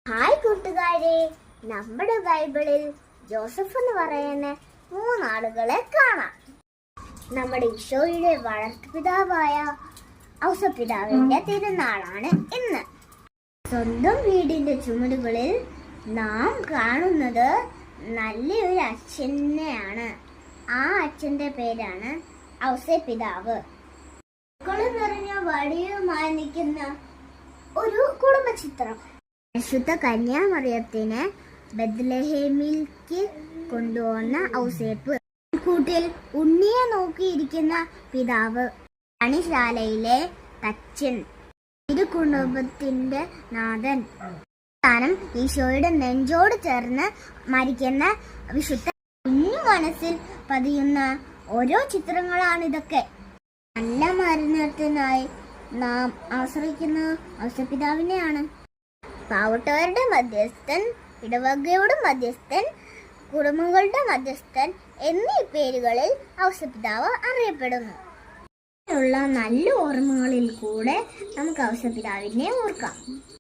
Hi കൂട്ടുകാരെ, നമ്മുടെ ബൈബിളിൽ ജോസഫ് എന്ന് പറയുന്ന മൂന്നാളുകളെ കാണാം. നമ്മുടെ ഈശോയുടെ വളർത്തുപിതാവായ ഔസപിതാവിന്റെ തിരുനാളാണ് ഇന്ന്. സ്വന്തം വീടിന്റെ ചുമരുകളിൽ നാം കാണുന്നത് നല്ലൊരു അച്ഛനെയാണ്. ആ അച്ഛന്റെ പേരാണ് ഔസപിതാവ്. മക്കള് നിറഞ്ഞ വടിയുമായി നിൽക്കുന്ന ഒരു കുടുംബ ചിത്രം. പരിശുദ്ധ കന്യാമറിയത്തിനെ ബത്ലഹേമിലേക്ക് കൊണ്ടുവന്ന ഔസേപ്പ്, കൂട്ടിൽ ഉണ്ണിയെ നോക്കിയിരിക്കുന്ന പിതാവ്, പണിശാലയിലെ തച്ചൻ, ഇരു കുടുംബത്തിന്റെ നാഥൻ, സ്ഥാനം ഈശോയുടെ നെഞ്ചോട് ചേർന്ന് മരിക്കുന്ന വിശുദ്ധ, കുഞ്ഞു മനസ്സിൽ പതിയുന്ന ഓരോ ചിത്രങ്ങളാണിതൊക്കെ. നല്ല മരണത്തിനായി നാം ആശ്രയിക്കുന്ന ഔസപിതാവിനെയാണ്. പാവപ്പെട്ടവരുടെ മധ്യസ്ഥൻ, ഇടവകയുടെ മധ്യസ്ഥൻ, കുടുംബങ്ങളുടെ മധ്യസ്ഥൻ എന്നീ പേരുകളിൽ ഔസപിതാവ് അറിയപ്പെടുന്നു. നല്ല ഓർമ്മകളിൽ കൂടെ നമുക്ക് ഔസപിതാവിനെ ഓർക്കാം.